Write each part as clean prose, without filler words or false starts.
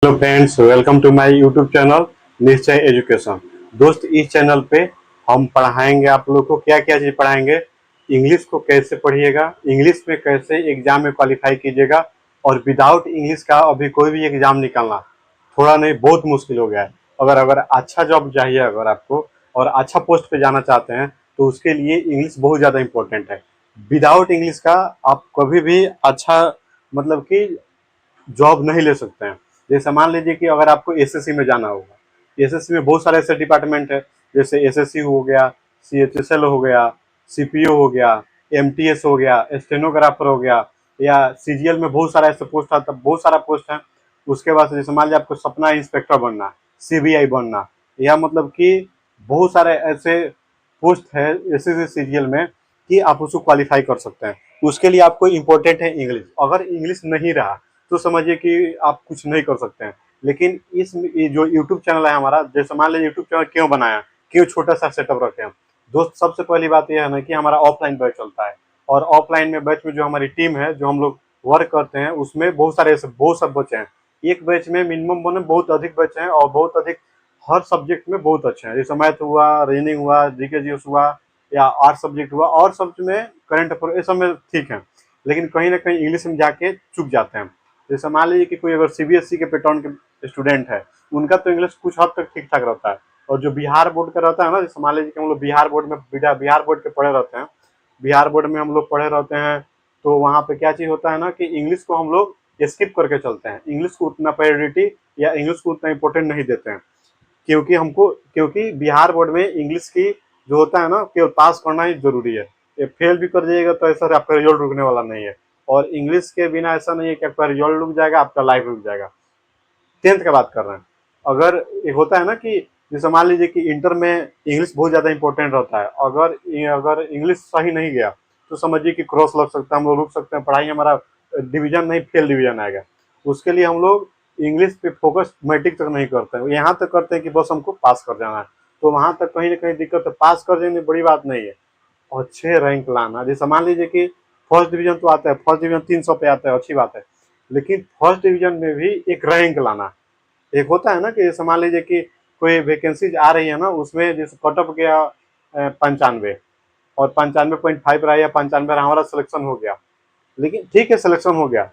Hello friends, welcome to my YouTube channel Nishchay education. दोस्त, इस channel पे हम पढ़ाएंगे आप लोग को क्या क्या चीज़ पढ़ाएंगे। इंग्लिश को कैसे पढ़िएगा, इंग्लिश में कैसे एग्जाम में क्वालिफाई कीजिएगा, और विदाउट इंग्लिश का अभी कोई भी एग्जाम निकालना थोड़ा नहीं बहुत मुश्किल हो गया है। अगर अगर अच्छा जॉब चाहिए अगर आपको और अच्छा पोस्ट पे जाना चाहते हैं तो उसके लिए इंग्लिश बहुत ज़्यादा इंपॉर्टेंट है। विदाउट इंग्लिश का आप कभी भी अच्छा मतलब कि जॉब नहीं ले सकते हैं। जैसे मान लीजिए कि अगर आपको एसएससी में जाना होगा, एसएससी में बहुत सारे ऐसे डिपार्टमेंट है, जैसे एसएससी हो गया, सीएचएसएल हो गया, सीपीओ हो गया, एमटीएस हो गया, स्टेनोग्राफर हो गया, या सीजीएल में बहुत सारा ऐसे पोस्ट आता है, बहुत सारा पोस्ट है। उसके बाद जैसे मान लीजिए आपको सपना इंस्पेक्टर बनना, सीबीआई बनना, या मतलब कि बहुत सारे ऐसे पोस्ट है एसएससी सीजीएल में कि आप उसको क्वालिफाई कर सकते हैं। उसके लिए आपको इम्पोर्टेंट है इंग्लिश। अगर इंग्लिश नहीं रहा तो समझिए कि आप कुछ नहीं कर सकते हैं। लेकिन इस ये जो यूट्यूब चैनल है हमारा, जैसे मान लीजिए यूट्यूब चैनल क्यों बनाया, क्यों छोटा सा सेटअप रखे हैं दोस्त। सबसे पहली बात यह है ना कि हमारा ऑफलाइन बैच चलता है, और ऑफलाइन में बैच में जो हमारी टीम है, जो हम लोग वर्क करते हैं, उसमें बहुत सारे ऐसे बहुत सब बच्चे हैं। एक बैच में मिनिमम बने बहुत अधिक बच्चे हैं, और बहुत अधिक हर सब्जेक्ट में बहुत अच्छे हैं। जैसे मैथ हुआ, रीजनिंग हुआ, जीके जीएस हुआ, या आर्ट सब्जेक्ट हुआ, और सब्जेक्ट में करंट अफेयर, ये सब में ठीक है। लेकिन कहीं ना कहीं इंग्लिश में जाके चुक जाते हैं। जैसे मान लीजिए कि कोई अगर सीबीएसई के पैटर्न के स्टूडेंट है, उनका तो इंग्लिश कुछ हद तक ठीक ठाक रहता है। और जो बिहार बोर्ड का रहता है ना, जैसे मान लीजिए कि हम लोग बिहार बोर्ड में बिहार बोर्ड के पढ़े रहते हैं, बिहार बोर्ड में हम लोग पढ़े रहते हैं, तो वहाँ पे क्या चीज़ होता है ना कि इंग्लिश को हम लोग स्किप करके चलते हैं। इंग्लिश को उतना प्रायोरिटी या इंग्लिश को उतना इंपॉर्टेंट नहीं देते हैं, क्योंकि बिहार बोर्ड में इंग्लिश की जो होता है ना, केवल पास करना ही जरूरी है। ये फेल भी कर जाइएगा तो ऐसा आपका रिजल्ट रुकने वाला नहीं है। और इंग्लिश के बिना ऐसा नहीं है कि आपका रिजल्ट रुक जाएगा, आपका लाइफ रुक जाएगा। 10th का बात कर रहे हैं। अगर ये होता है ना कि जैसे मान लीजिए कि इंटर में इंग्लिश बहुत ज़्यादा इंपॉर्टेंट रहता है, अगर अगर इंग्लिश सही नहीं गया तो समझिए कि क्रॉस लग सकता है, हम लोग रुक सकते हैं, पढ़ाई हमारा डिवीजन नहीं फेल डिवीजन आएगा। उसके लिए हम लोग इंग्लिश पे फोकस मैट्रिक तक नहीं करते हैं, यहाँ तक करते हैं कि बस हमको पास कर जाना है। तो वहाँ तक कहीं ना कहीं दिक्कत है, पास कर देने बड़ी बात नहीं है, अच्छे रैंक लाना। जैसे मान लीजिए कि फर्स्ट डिवीजन तो आता है, फर्स्ट डिवीजन 300 पे आता है, अच्छी बात है। लेकिन फर्स्ट डिवीजन में भी एक रैंक लाना, एक होता है ना कि जैसे मान लीजिए कि कोई वैकेंसी आ रही है ना, उसमें जैसे कट ऑफ गया 95, और 95.5 रहा या 95 रहा, हमारा सिलेक्शन हो गया। लेकिन ठीक है, सिलेक्शन हो गया,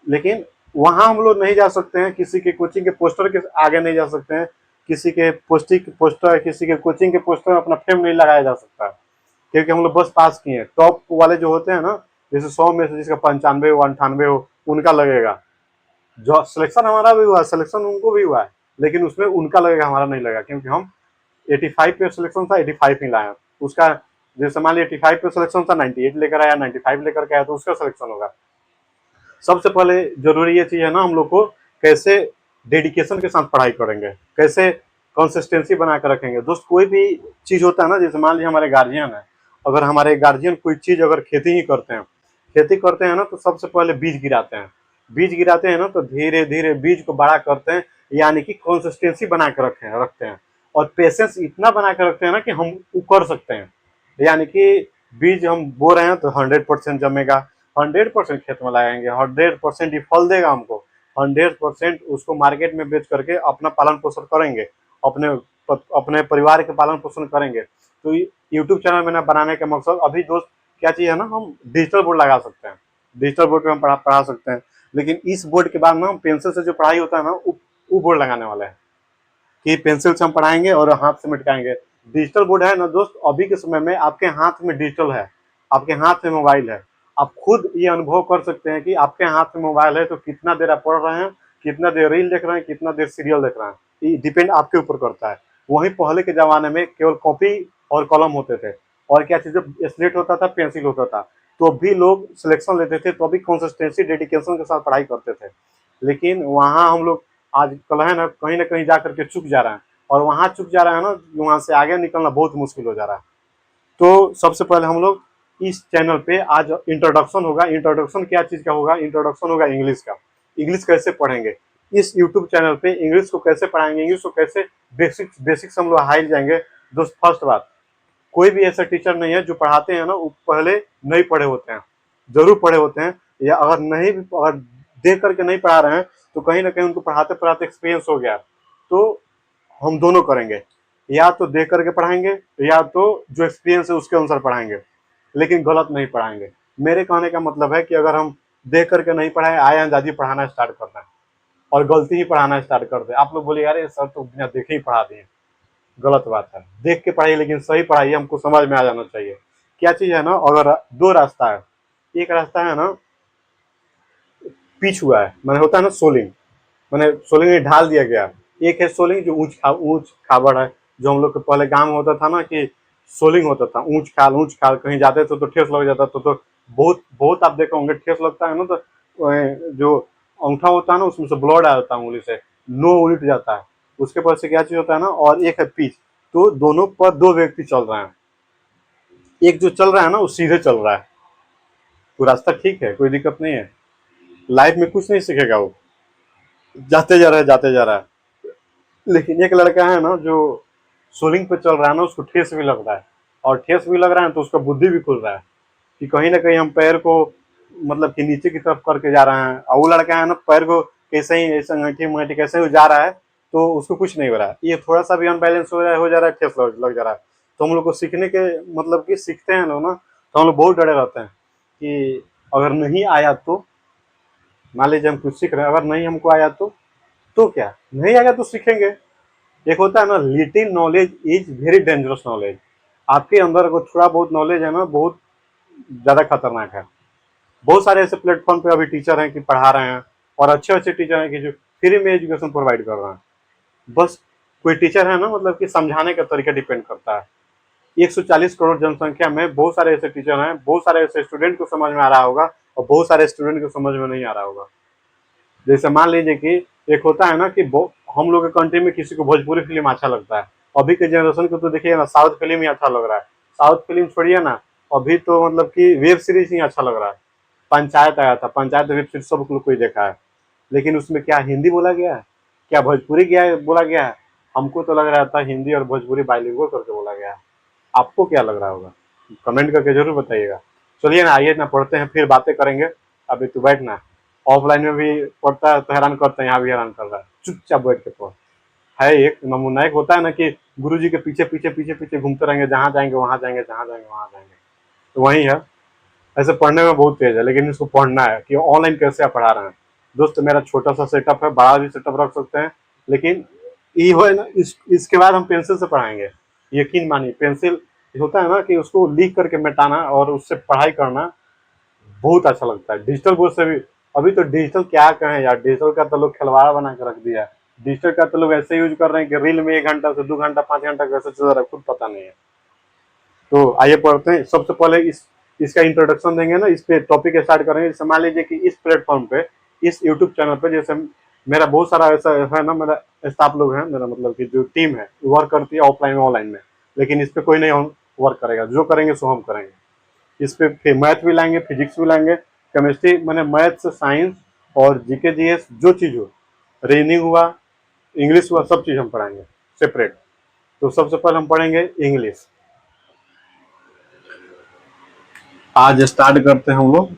लेकिन वहां हम लोग नहीं जा सकते हैं, किसी के कोचिंग के पोस्टर के आगे नहीं जा सकते हैं, किसी के पोस्टर, किसी के कोचिंग के पोस्टर में अपना फेम नहीं लगाया जा सकता, क्योंकि हम लोग बस पास किए हैं। टॉप वाले जो होते हैं ना, जैसे 100 में से जिसका 95 हो, 98 हो, उनका लगेगा। जो सिलेक्शन हमारा भी हुआ, सिलेक्शन उनको भी हुआ है, लेकिन उसमें उनका लगेगा, हमारा नहीं लगेगा, क्योंकि हम 85 पे सिलेक्शन था, 85 ही लाया उसका। जैसे मान लीजिए 85 पे सिलेक्शन था, 98 लेकर आया, 95 लेकर के आया, तो उसका सिलेक्शन होगा। सबसे पहले जरूरी ये चीज है ना, हम लोग को कैसे डेडिकेशन के साथ पढ़ाई करेंगे, कैसे कंसिस्टेंसी बना कर रखेंगे। दोस्त, कोई भी चीज होता है ना, जैसे मान लीजिए हमारे गार्जियन है, अगर हमारे गार्जियन कोई चीज अगर खेती ही करते हैं, खेती करते हैं ना, तो सबसे पहले बीज गिराते हैं। बीज गिराते हैं ना, तो धीरे धीरे बीज को बड़ा करते हैं, यानी कि कंसिस्टेंसी बना कर रखते हैं, और पेशेंस इतना बना कर रखते हैं ना कि हम वो कर सकते हैं। यानी कि बीज हम बो रहे हैं तो 100% जमेगा, 100% खेत में लगाएंगे, 100% ही फल देगा हमको, 100% उसको मार्केट में बेच करके अपना पालन पोषण करेंगे, अपने अपने परिवार के पालन पोषण करेंगे। तो यूट्यूब चैनल में बनाने का मकसद अभी दोस्त क्या चाहिए है ना, हम डिजिटल बोर्ड लगा सकते हैं, डिजिटल बोर्ड पे हम पढ़ा सकते हैं। लेकिन इस बोर्ड के बाद ना हम पेंसिल से जो पढ़ाई होता है ना, वो बोर्ड लगाने वाले हैं कि पेंसिल से हम पढ़ाएंगे और हाथ से मिटकाएंगे। डिजिटल बोर्ड है ना दोस्त, अभी के समय में आपके हाथ में डिजिटल है, आपके हाथ में मोबाइल है। आप खुद ये अनुभव कर सकते हैं कि आपके हाथ में मोबाइल है तो कितना देर आप पढ़ रहे हैं, कितना देर रील देख रहे हैं, कितना देर सीरियल देख रहे हैं, ये डिपेंड आपके ऊपर करता है। वहीं पहले के जमाने में केवल कॉपी और कलम होते थे, और क्या चीज़, स्लेट होता था, पेंसिल होता था, तो भी लोग सिलेक्शन लेते थे, तो भी कंसिस्टेंसी डेडिकेशन के साथ पढ़ाई करते थे। लेकिन वहाँ हम लोग आजकल है ना कहीं जा करके चुक जा रहा है, और वहाँ चुक जा रहा है ना, वहाँ से आगे निकलना बहुत मुश्किल हो जा रहा है। तो सबसे पहले हम लोग इस चैनल पे आज इंट्रोडक्शन होगा। इंट्रोडक्शन क्या चीज़ का होगा? इंट्रोडक्शन होगा इंग्लिश का। इंग्लिश कैसे पढ़ेंगे इस यूट्यूब चैनल पे, इंग्लिश को कैसे पढ़ाएंगे, इंग्लिश को कैसे बेसिक्स हम लोग हाई जाएंगे। दोस्त, फर्स्ट बात, कोई भी ऐसा टीचर नहीं है जो पढ़ाते हैं ना वो पहले नहीं पढ़े होते हैं, जरूर पढ़े होते हैं, या अगर नहीं अगर देख करके नहीं पढ़ा रहे हैं तो कहीं ना कहीं उनको पढ़ाते पढ़ाते एक्सपीरियंस हो गया, तो हम दोनों करेंगे, या तो देख करके पढ़ाएंगे या तो जो एक्सपीरियंस है उसके अनुसार पढ़ाएंगे, लेकिन गलत नहीं पढ़ाएंगे। मेरे कहने का मतलब है कि अगर हम देख करके नहीं पढ़ाए, आए अंदाजी पढ़ाना स्टार्ट करना है और गलती ही पढ़ाना स्टार्ट कर दे, आप लोग बोले यार ये सर तो बिना देखे ही पढ़ा दिए, गलत बात है। देख के पढ़ाइए लेकिन सही पढ़ाइए, हमको समझ में आ जाना चाहिए क्या चीज है ना। अगर दो रास्ता है, एक रास्ता है ना पिच हुआ है, मैंने होता है ना सोलिंग, मैंने सोलिंग में ढाल दिया गया। एक है सोलिंग जो ऊंच खाबड़ है, जो हम लोग के पहले गांव में होता था ना कि सोलिंग होता था, ऊंच खाल कहीं जाते थे तो ठेस लग जाता था, तो बहुत बहुत आप देखे होंगे ठेस लगता है ना, तो जो अंगूठा होता है ना उसमें से ब्लड आ जाता है उंगली से, नो उलट जाता है। उसके बाद से क्या चीज होता है ना, और एक है पिच, तो दोनों पर दो व्यक्ति चल रहे हैं, एक जो चल रहा है ना वो सीधे चल रहा है, वो रास्ता ठीक है, कोई दिक्कत नहीं है, लाइफ में कुछ नहीं सीखेगा वो, जाते जा रहा है जाते जा रहा है। लेकिन एक लड़का है ना जो सोलिंग पे चल रहा है ना, उसको ठेस भी लग रहा है, और ठेस भी लग रहा है तो उसका बुद्धि भी खुल रहा है कि कहीं ना कहीं हम पैर को मतलब कि नीचे की तरफ करके जा रहे हैं, और वो लड़का है ना पैर को कैसे ही ऐसे अंगीठी मंगठी कैसे ही जा रहा है, तो उसको कुछ नहीं हो रहा है, ये थोड़ा सा भी अनबैलेंस हो जा रहा है, ठेस लग जा रहा है। तो हम लोग को सीखने के मतलब कि सीखते हैं लोग ना, तो हम लोग बहुत डरे रहते हैं कि अगर नहीं आया तो, मान लीजिए हम कुछ सीख रहे हैं, अगर नहीं हमको आया तो क्या, नहीं आएगा तो सीखेंगे। एक होता है ना little knowledge is very dangerous knowledge, आपके अंदर अगर थोड़ा बहुत नॉलेज है ना, बहुत ज्यादा खतरनाक है। बहुत सारे ऐसे प्लेटफॉर्म पे अभी टीचर हैं कि पढ़ा रहे हैं, और अच्छे अच्छे टीचर हैं कि जो फ्री में एजुकेशन प्रोवाइड कर रहे हैं। बस कोई टीचर है ना, मतलब कि समझाने का तरीका डिपेंड करता है। 140 करोड़ जनसंख्या में बहुत सारे ऐसे टीचर हैं, बहुत सारे ऐसे स्टूडेंट को समझ में आ रहा होगा, और बहुत सारे स्टूडेंट को समझ में नहीं आ रहा होगा। जैसे मान लीजिए कि एक होता है ना कि हम लोग के कंट्री में किसी को भोजपुरी फिल्म अच्छा लगता है, अभी के जनरेशन को तो देखिए ना साउथ फिल्म ही अच्छा लग रहा है। साउथ फिल्म छोड़िए ना, अभी तो मतलब कि वेब सीरीज ही अच्छा लग रहा है। पंचायत आया था, पंचायत वेब सीरीज सब लोग कोई देखा है, लेकिन उसमें क्या हिंदी बोला गया है, क्या भोजपुरी गया बोला गया है? हमको तो लग रहा था हिंदी और भोजपुरी बाइलिंगुअल करके बोला गया है। आपको क्या लग रहा होगा, कमेंट करके जरूर बताइएगा। चलिए ना, आइए ना पढ़ते हैं, फिर बातें करेंगे। अभी तू बैठना, ऑफलाइन में भी पढ़ता है तो हैरान करता है, यहाँ भी हैरान कर रहा है, चुपचाप बैठ के पढ़। है एक नमूना, एक होता है ना कि गुरुजी के पीछे पीछे पीछे पीछे घूमते रहेंगे, जहाँ जाएंगे वहां जाएंगे, जहाँ जाएंगे वहां जाएंगे, तो वही है। ऐसे पढ़ने में बहुत तेज है, लेकिन इसको पढ़ना है कि ऑनलाइन कैसे आप पढ़ा रहे हैं। दोस्त मेरा छोटा सा सेटअप है, बड़ा भी सेटअप रख सकते हैं, लेकिन ये हो है ना, इसके बाद हम पेंसिल से पढ़ाएंगे। यकीन मानिए, पेंसिल होता है ना कि उसको लिख करके मिटाना और उससे पढ़ाई करना बहुत अच्छा लगता है, डिजिटल बोर्ड से भी। अभी तो डिजिटल क्या कहें यार, डिजिटल का तो लोग खिलवाड़ा बना के रख दिया है। डिजिटल का तो लोग ऐसे यूज कर रहे हैं कि रील में 1 घंटा से 2 घंटा 5 घंटा कैसे चल रहा है खुद पता नहीं है। तो आइए पढ़ते हैं। सबसे पहले इसका इंट्रोडक्शन देंगे ना, इस पे टॉपिक स्टार्ट करेंगे। जैसे मान लीजिए कि इस प्लेटफॉर्म पे, इस यूट्यूब चैनल पे, जैसे मेरा बहुत सारा ऐसा है ना, मेरा स्टाफ लोग हैं, मेरा मतलब कि जो टीम है वर्क करती है ऑफलाइन में ऑनलाइन में, लेकिन इस पे कोई नहीं वर्क करेगा, जो करेंगे सो हम करेंगे। इस पे मैथ भी लाएंगे, फिजिक्स भी लाएंगे, केमिस्ट्री मैंने मैथ साइंस और जीके जीएस जो चीज हो, रीजनिंग हुआ, इंग्लिश हुआ, सब चीज हम पढ़ाएंगे सेपरेट। तो सबसे पहले हम पढ़ेंगे इंग्लिश। आज स्टार्ट करते हैं हम लोग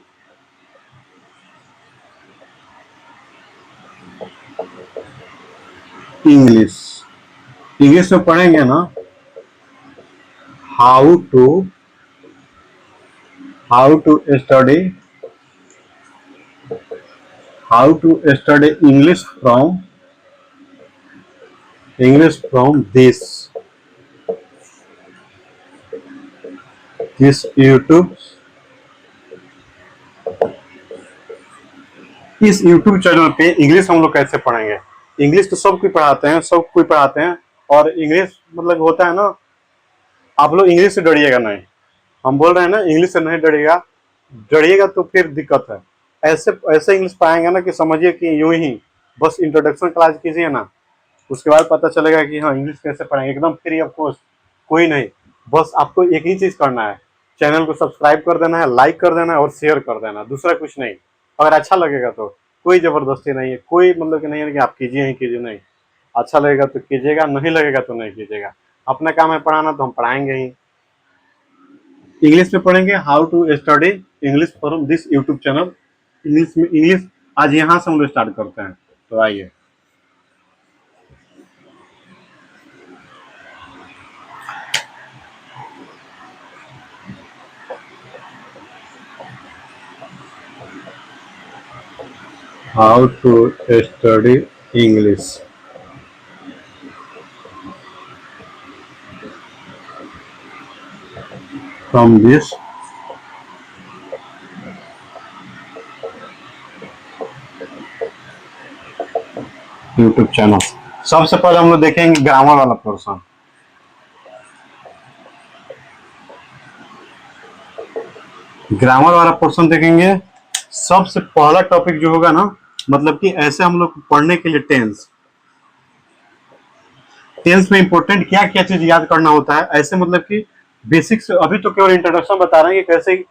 इंग्लिश। इंग्लिश में पढ़ेंगे ना how to how to study how to study English from this YouTube. इस यूट्यूब चैनल पे इंग्लिश हम लोग कैसे पढ़ेंगे। इंग्लिश तो सब कोई पढ़ाते हैं, सब कोई पढ़ाते हैं, और इंग्लिश मतलब होता है ना, आप लोग इंग्लिश से डरिएगा नहीं। हम बोल रहे हैं ना इंग्लिश से नहीं डरिएगा, डरिएगा तो फिर दिक्कत है। ऐसे ऐसे इंग्लिश पढ़ाएंगे ना कि समझिए कि यूं ही बस इंट्रोडक्शन क्लास कीजिए ना, उसके बाद पता चलेगा कि हाँ इंग्लिश कैसे पढ़ेंगे, एकदम फ्री ऑफ कॉस्ट। कोई नहीं, बस आपको एक ही चीज करना है, चैनल को सब्सक्राइब कर देना है, लाइक कर देना है और शेयर कर देना, दूसरा कुछ नहीं। अगर अच्छा लगेगा तो, कोई जबरदस्ती नहीं है, कोई मतलब कि नहीं है कि आप कीजिए ही कीजिए, नहीं। अच्छा लगेगा तो कीजिएगा, नहीं लगेगा तो नहीं कीजिएगा। अपना काम है पढ़ाना, तो हम पढ़ाएंगे ही। इंग्लिश में पढ़ेंगे how to study English from this YouTube channel. English में इंग्लिश आज यहाँ से हम लोग स्टार्ट करते हैं। तो आइए how to study English. From this YouTube channel. सबसे पहले हम लोग देखेंगे ग्रामर वाला पोर्शन। ग्रामर वाला पोर्शन देखेंगे। सबसे पहला टॉपिक जो होगा ना, मतलब कि ऐसे हम लोग पढ़ने के लिए टेंस। टेंस में इंपॉर्टेंट क्या क्या चीज याद करना होता है, ऐसे मतलब कि बेसिक्स। अभी तो केवल इंट्रोडक्शन बता रहे हैं कि कैसे,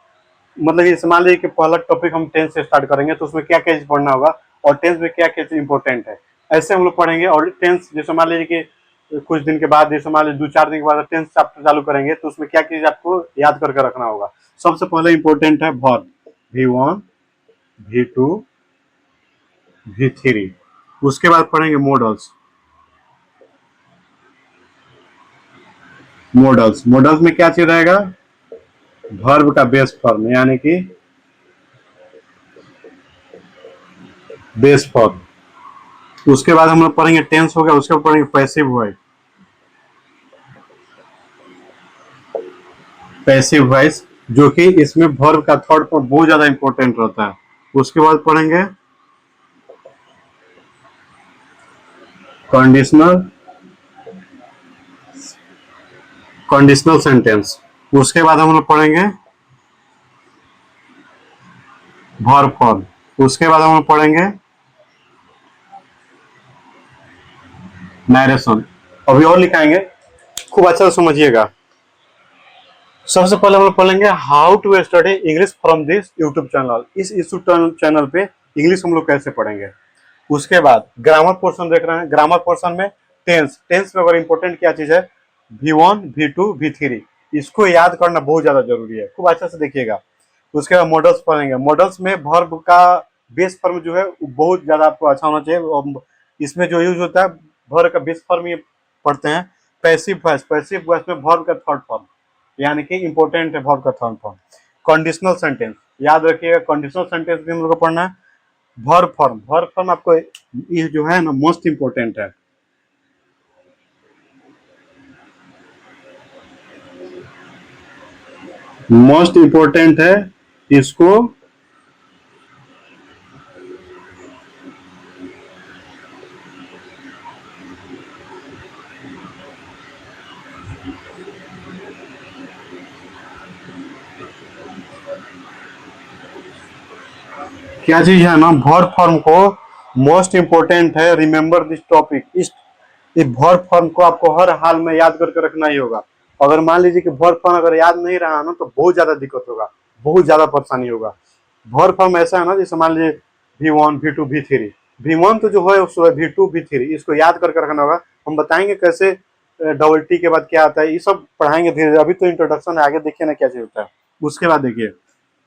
मतलब ये मान लीजिए कि पहला टॉपिक हम टेंस से स्टार्ट करेंगे तो उसमें क्या क्या चीज पढ़ना होगा और टेंस में क्या क्या चीज इंपॉर्टेंट है, ऐसे हम लोग पढ़ेंगे। और टेंस जैसे मान लीजिए कि कुछ दिन के बाद, जैसे मान लीजिए 2-4 दिन के बाद टेंस चैप्टर चालू करेंगे तो उसमें क्या चीज आपको याद करके रखना होगा। सबसे पहले इंपॉर्टेंट है वर्ब, V1, V2, V3। उसके बाद पढ़ेंगे मॉडल्स। मॉडल्स में क्या चीज रहेगा, वर्ब का बेस फॉर्म, यानी कि बेस फॉर्म। उसके बाद हम लोग पढ़ेंगे टेंस हो गया, उसके बाद पढ़ेंगे पैसिव वॉइस। पैसिव वॉइस जो कि इसमें वर्ब का थर्ड फॉर्म बहुत ज्यादा इंपॉर्टेंट रहता है। उसके बाद पढ़ेंगे कंडीशनल कंडीशनल सेंटेंस। उसके बाद हम लोग पढ़ेंगे वर्ब फॉर्म। उसके बाद हम लोग पढ़ेंगे नरेशन। अभी और लिखाएंगे, खूब अच्छा से समझिएगा। सबसे पहले हम लोग पढ़ेंगे how to study English from this YouTube channel. इस यूट्यूब चैनल पे इंग्लिश हम लोग कैसे पढ़ेंगे। उसके बाद ग्रामर पोर्शन देख रहे हैं। ग्रामर पोर्शन में टेंस में अगर इंपॉर्टेंट क्या चीज है, V1, V2, V3, इसको याद करना बहुत ज्यादा जरूरी है, खूब अच्छा से देखिएगा। उसके बाद मॉडल्स पढ़ेंगे। मॉडल्स में वर्ब का बेस फॉर्म जो है वो बहुत ज्यादा आपको अच्छा होना चाहिए। और इसमें जो यूज होता है वर्ब का बेस फॉर्म ये पढ़ते हैं पैसिव वॉइस। पैसिव वॉइस में वर्ब का थर्ड फॉर्म, यानी कि इंपॉर्टेंट है वर्ब का थर्ड फॉर्म। कंडीशनल सेंटेंस याद रखिएगा, कंडीशनल सेंटेंस भी हम लोग को पढ़ना है। वर्ब फॉर्म आपको ये जो है ना मोस्ट इंपोर्टेंट है। मोस्ट इंपोर्टेंट है, इसको क्या चीज है ना, वर्ब फॉर्म को मोस्ट इंपोर्टेंट है। Remember this topic. इस वर्ब फॉर्म को आपको हर हाल में याद करके रखना ही होगा। अगर मान लीजिए कि वर्ब फॉर्म अगर याद नहीं रहा ना तो बहुत ज्यादा दिक्कत होगा, बहुत ज्यादा परेशानी होगा। वर्ब फॉर्म ऐसा है ना, जैसे मान लीजिए V1, V2, V3। V1 तो जो है उसको V2, V3 इसको याद करके रखना होगा। हम बताएंगे कैसे डबल टी के बाद क्या आता है, ये सब पढ़ाएंगे धीरे धीरे। अभी तो इंट्रोडक्शन है, आगे देखिए ना क्या चीज होता है। उसके बाद देखिए,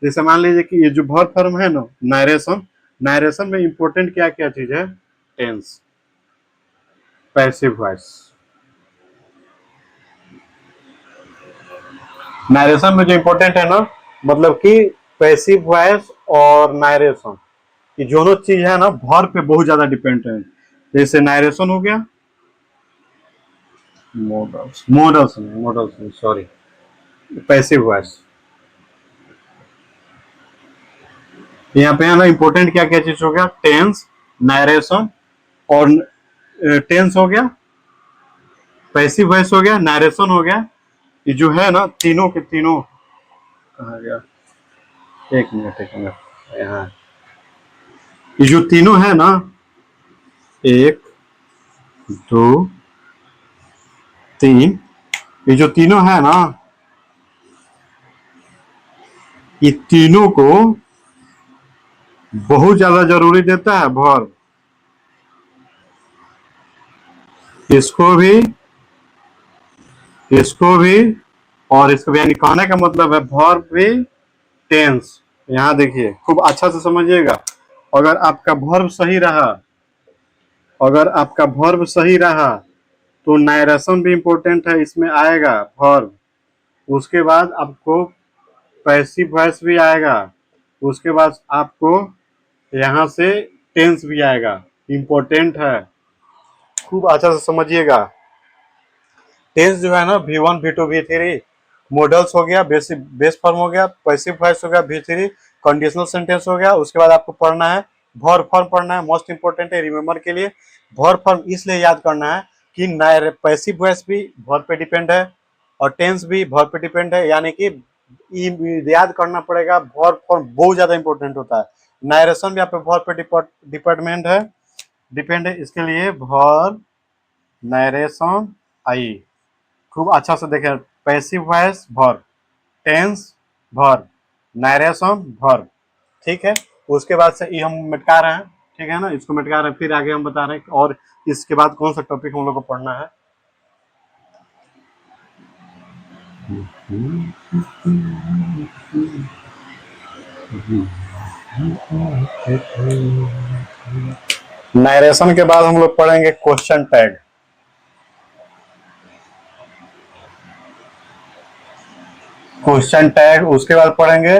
जैसे मान लीजिए कि ये जो वर्ब फॉर्म है ना, नरेशन। नरेशन में इंपॉर्टेंट क्या क्या चीज है, टेंस, पैसिव वॉइस। नरेशन में जो इंपॉर्टेंट है ना, मतलब कि पैसिव वॉइस और नरेशन, ये दोनों चीज है ना वर्ब पे बहुत ज्यादा डिपेंडेंट है। जैसे नरेशन हो गया, मॉडल्स सॉरी, पैसिव वॉइस। यहाँ पे है ना इंपॉर्टेंट क्या क्या चीज हो गया, टेंस, नरेशन और टेंस हो गया, पैसिव वॉइस हो गया, नरेशन हो गया। ये जो है ना तीनों के तीनों, कहा गया, एक मिनट यहाँ, ये जो तीनों है ना, 1, 2, 3, ये जो तीनों है ना, ये तीनों को बहुत ज्यादा जरूरी देता है वर्ब। इसको भी, इसको भी और इसको भी, यानी कहने का मतलब है वर्ब भी, टेंस। यहाँ देखिए खूब अच्छा से समझिएगा। अगर आपका वर्ब सही रहा अगर आपका वर्ब सही रहा तो नायरेशन भी इम्पोर्टेंट है, इसमें आएगा वर्ब। उसके बाद आपको पैसिव वॉइस भी आएगा, उसके बाद आपको यहाँ से टेंस भी आएगा, इम्पोर्टेंट है, खूब अच्छा से समझिएगा। टेंस जो है ना V1 V2 V3 मॉडल्स हो गया, बेस फॉर्म हो गया, पैसिव वॉइस हो गया V3, कंडीशनल सेंटेंस हो गया। उसके बाद आपको पढ़ना है वर्ब फॉर्म पढ़ना है, मोस्ट इंपोर्टेंट है रिमेंबर के लिए। वर्ब फॉर्म इसलिए याद करना है कि पैसिव वॉइस भी वर्ब पे डिपेंड है और टेंस भी वर्ब पे डिपेंड है, यानी कि याद करना पड़ेगा। वर्ब फॉर्म बहुत ज्यादा इंपॉर्टेंट होता है। नायरेशन भी आप वर्ब पे डिपेंडेंट है, डिपेंड है, इसके लिए वर्ब नरेशन आई। खूब अच्छा से देखें, passive voice verb, tense verb, narration verb, ठीक है। उसके बाद से ये हम मिटका रहे हैं, ठीक है ना, इसको मिटका रहे हैं, फिर आगे हम बता रहे हैं और इसके बाद कौन सा टॉपिक हम लोग को पढ़ना है। नरेशन के बाद हम लोग पढ़ेंगे क्वेश्चन टैग। क्वेश्चन टैग उसके बाद पढ़ेंगे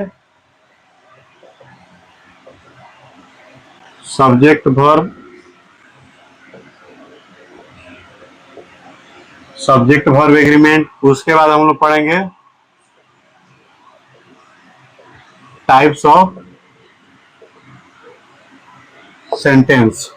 subject verb, subject verb agreement. उसके बाद हम लोग पढ़ेंगे टाइप्स ऑफ सेंटेंस।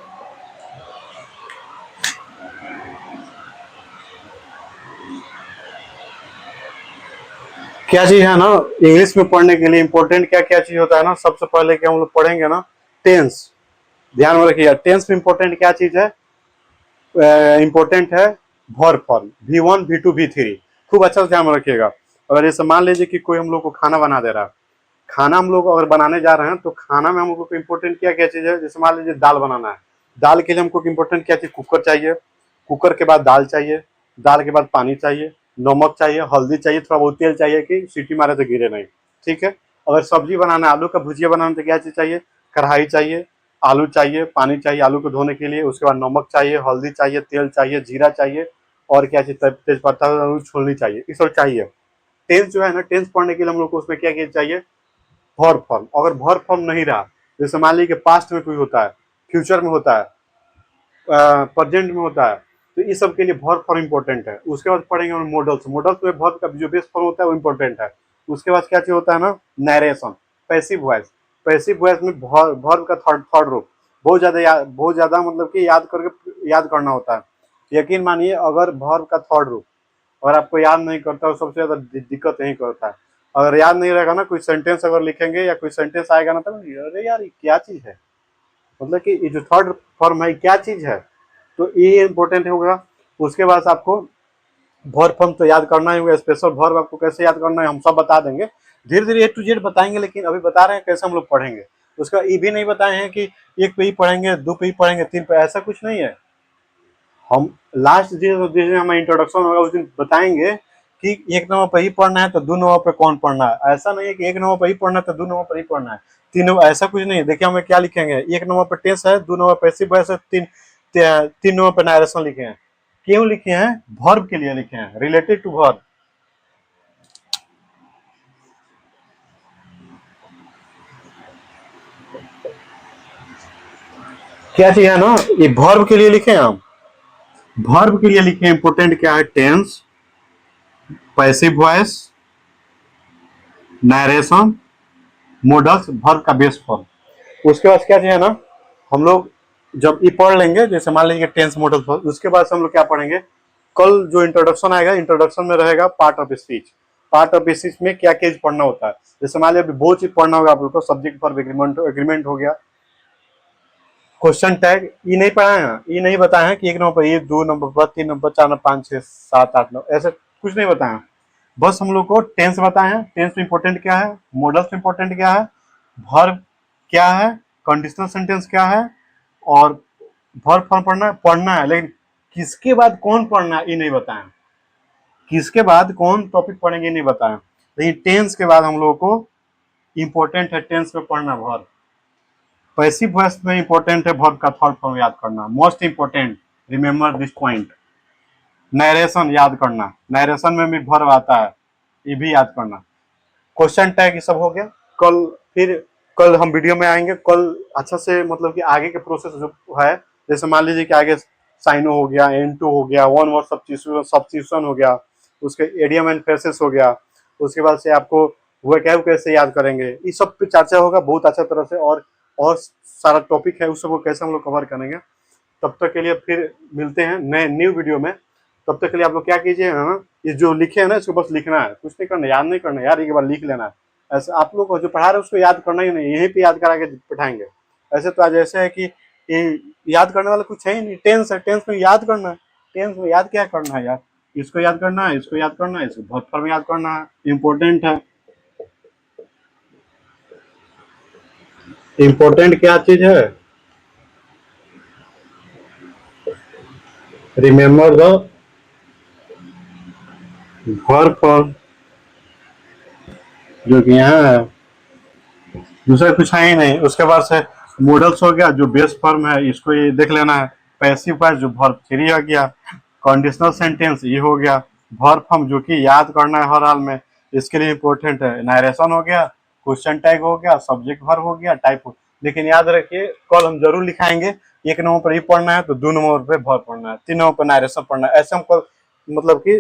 क्या चीज है ना इंग्लिश में पढ़ने के लिए इंपॉर्टेंट क्या क्या चीज होता है ना, सबसे पहले क्या हम लोग पढ़ेंगे ना, टेंस। ध्यान में रखिएगा, टेंस में इंपॉर्टेंट क्या चीज है, इंपॉर्टेंट है verb form V1 V2 V3। खूब अच्छा से ध्यान में रखिएगा। अगर जैसे मान लीजिए कि कोई हम लोग को खाना बना दे रहा है, खाना हम लोग अगर बनाने जा रहे हैं तो खाना में हम लोग को इंपॉर्टेंट क्या क्या चीज है, जैसे मान लीजिए दाल बनाना है, दाल के लिए हमको इंपॉर्टेंट क्या चीज, कुकर चाहिए, कुकर के बाद दाल चाहिए, दाल के बाद पानी चाहिए, नमक चाहिए, हल्दी चाहिए, थोड़ा बहुत तेल चाहिए कि सीटी मारे तो गिरे नहीं, ठीक है। अगर सब्जी बनाना है, आलू का भुजिया बनाना तो क्या चीज चाहिए, कढ़ाई चाहिए, आलू चाहिए, पानी चाहिए आलू को धोने के लिए, उसके बाद नमक चाहिए, हल्दी चाहिए, तेल चाहिए, जीरा चाहिए, और क्या चीज तेजपत्ता छोलनी चाहिए, ये सब चाहिए। टेंस जो है ना, टेंस पढ़ने के लिए हम लोग को उसमें क्या क्या चाहिए, वर्ब फॉर्म। अगर वर्ब फॉर्म नहीं रहा, जैसे मान लीजिए पास्ट में कोई होता है, फ्यूचर में होता है, प्रेजेंट में होता है, तो इस सब के लिए वर्ब फॉर्म इंपॉर्टेंट है। उसके बाद पढ़ेंगे हम मॉडल्स। मॉडल्स में वर्ब का जो बेस फॉर्म होता है वो इंपॉर्टेंट है। उसके बाद क्या चीज होता है ना, narration, passive voice. Passive voice में वर्ब का थर्ड थर्ड रूप बहुत ज्यादा मतलब कि याद करना होता है। यकीन मानिए, अगर वर्ब का थर्ड रूप अगर आपको याद नहीं करता तो सबसे ज्यादा दिक्कत यही करता है। अगर याद नहीं रहेगा ना, कोई सेंटेंस अगर लिखेंगे या कोई सेंटेंस आएगा ना, तो अरे यार ये क्या चीज है, मतलब कि ये जो थर्ड फॉर्म है क्या चीज है, तो ये इंपॉर्टेंट होगा। उसके बाद आपको वर्ब फॉर्म तो याद करना ही होगा, स्पेशल वर्ब आपको कैसे याद करना है हम सब बता देंगे, धीरे धीरे A to Z बताएंगे, लेकिन अभी बता रहे हैं कैसे हम लोग पढ़ेंगे। उसका ये भी नहीं बताए हैं कि एक पे ही पढ़ेंगे, दो पे ही पढ़ेंगे, तीन पे, ऐसा कुछ नहीं है। हम लास्ट दिन हमारा इंट्रोडक्शन होगा उस दिन बताएंगे कि एक नंबर पर ही पढ़ना है तो दो नंबर पे कौन पढ़ना है। ऐसा नहीं है कि एक नंबर पर ही पढ़ना है तो दो नंबर पर ही पढ़ना है, तीन नंबर, ऐसा कुछ नहीं है। देखिए हमें क्या लिखेंगे, एक नंबर पर टेंस है, दो नंबर पैसिव वॉइस है, तीन नंबर पर नारेशन लिखे हैं। क्यों लिखे हैं, वर्ब के लिए लिखे हैं, रिलेटेड टू वर्ब। क्या चाहिए ना, ये वर्ब के लिए लिखे हैं हम, वर्ब के लिए लिखे हैं। इंपोर्टेंट क्या है, tense, passive voice, narration, modals, verb का बेस फॉर्म। उसके बाद क्या चाहिए ना, हम लोग जब ये पढ़ लेंगे, जैसे मान लीजिए टेंस मॉडल फॉर्म, उसके बाद से हम लोग क्या पढ़ेंगे, कल जो इंट्रोडक्शन आएगा, इंट्रोडक्शन में रहेगा part of speech. Part of speech में क्या क्या पढ़ना होता है, जैसे मान लीजिए बहुत चीज पढ़ना होगा आप लोग को, सब्जेक्ट फॉर एग्रीमेंट हो गया, क्वेश्चन टैग, ये नहीं पढ़ाए हैं, ये नहीं बताए हैं कि एक नंबर पर ये, दो नंबर पर, तीन नंबर, चार नंबर, पाँच छः सात आठ नौ, ऐसे कुछ नहीं बताए हैं। बस हम लोग को टेंस बताए हैं, टेंस में इंपॉर्टेंट क्या है, मॉडल्स में इंपॉर्टेंट क्या है, वर्ब क्या है, कंडीशनल सेंटेंस क्या है, और वर्ब फॉर्म पढ़ना है, लेकिन किसके बाद कौन पढ़ना है ये नहीं बताया, किसके बाद कौन टॉपिक पढ़ेंगे नहीं बताया। लेकिन टेंस के बाद हम लोगों को इंपॉर्टेंट है टेंस में पढ़ना वर्ब, पैसिव वॉइस में इंपॉर्टेंट है वर्ब का थर्ड फॉर्म याद करना, most important, remember this point. Narration याद करना, नरेशन में भी वर्ब आता है, ये भी याद करना। क्वेश्चन टैग ये सब हो गया। कल फिर कल हम वीडियो में आएंगे, कल अच्छा से मतलब कि आगे के प्रोसेस जो है, जैसे मान लीजिए कि आगे साइनो हो गया, N2 हो गया, वन वर्ड सब्स्टिट्यूशन हो गया, उसके एडियम एंड फ्रेसेस हो गया, उसके बाद से आपको वोकैब कैसे याद करेंगे, इस सब पे चर्चा होगा बहुत अच्छा तरह से। और सारा टॉपिक है उस सबको कैसे हम लोग कवर करेंगे। तब तक के लिए फिर मिलते हैं नए न्यू वीडियो में। तब तक के लिए आप लोग क्या कीजिए, ये जो लिखे है ना इसको बस लिखना है, कुछ नहीं करना, याद नहीं करना यार, एक बार लिख लेना है। ऐसे आप लोग को जो पढ़ा रहे हैं उसको याद करना ही नहीं, यहीं पे याद करा के बैठाएंगे। ऐसे तो आज ऐसे है कि ये याद करने वाला कुछ है ही नहीं, टेंस है, टेंस में याद करना है, टेंस में याद क्या करना है यार, इसको याद करना है, इसको याद करना है, इसको बहुत फॉर्म याद करना है, इम्पोर्टेंट है। इम्पोर्टेंट क्या चीज है, रिमेम्बर द वर्ब फॉर्म, जो कि यहाँ है, दूसरा कुछ है ही नहीं। उसके बाद से मॉडल्स हो गया, जो बेस फॉर्म है इसको ये देख लेना है, पैसिव वॉइस जो वर्ब थ्री आ गया, कंडीशनल सेंटेंस ये हो गया, वर्ब फॉर्म जो कि याद करना है हर हाल में, इसके लिए इंपॉर्टेंट है, नरेशन हो गया, क्वेश्चन टैग हो गया, सब्जेक्ट वर्ब हो गया, टाइप हो। लेकिन याद रखिए कल हम जरूर लिखाएंगे, एक नंबर पर ही पढ़ना है तो 2 नंबर पे वर्ब पढ़ना है, 3 नंबर पर नरेशन पढ़ना है, ऐसे हमको मतलब कि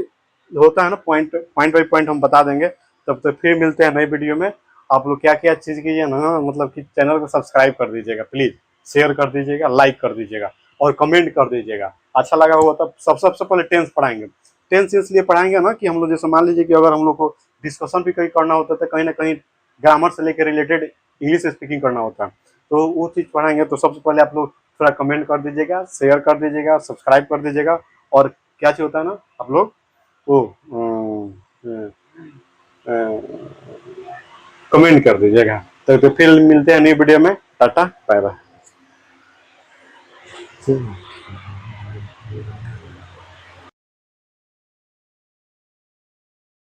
होता है ना, पॉइंट पॉइंट बाई पॉइंट हम बता देंगे। तब तक फिर मिलते हैं नई वीडियो में। आप लोग क्या क्या चीज कीजिए ना, मतलब कि चैनल को सब्सक्राइब कर दीजिएगा प्लीज, शेयर कर दीजिएगा, लाइक कर दीजिएगा और कमेंट कर दीजिएगा। अच्छा लगा होगा तब सबसे पहले टेंस पढ़ाएंगे। टेंस इसलिए पढ़ाएंगे ना कि हम लोग जैसे मान लीजिए कि अगर हम लोग को डिस्कशन भी कहीं करना होता है तो कहीं ना कहीं ग्रामर से लेकर रिलेटेड इंग्लिश स्पीकिंग करना होता है, तो वो चीज़ पढ़ाएंगे। तो सबसे पहले आप लोग थोड़ा कमेंट कर दीजिएगा, शेयर कर दीजिएगा, सब्सक्राइब कर दीजिएगा, और क्या चीज़ होता है ना आप लोग वो कमेंट कर दीजिएगा। तो फिर मिलते हैं नई वीडियो में, टाटा बाय बाय।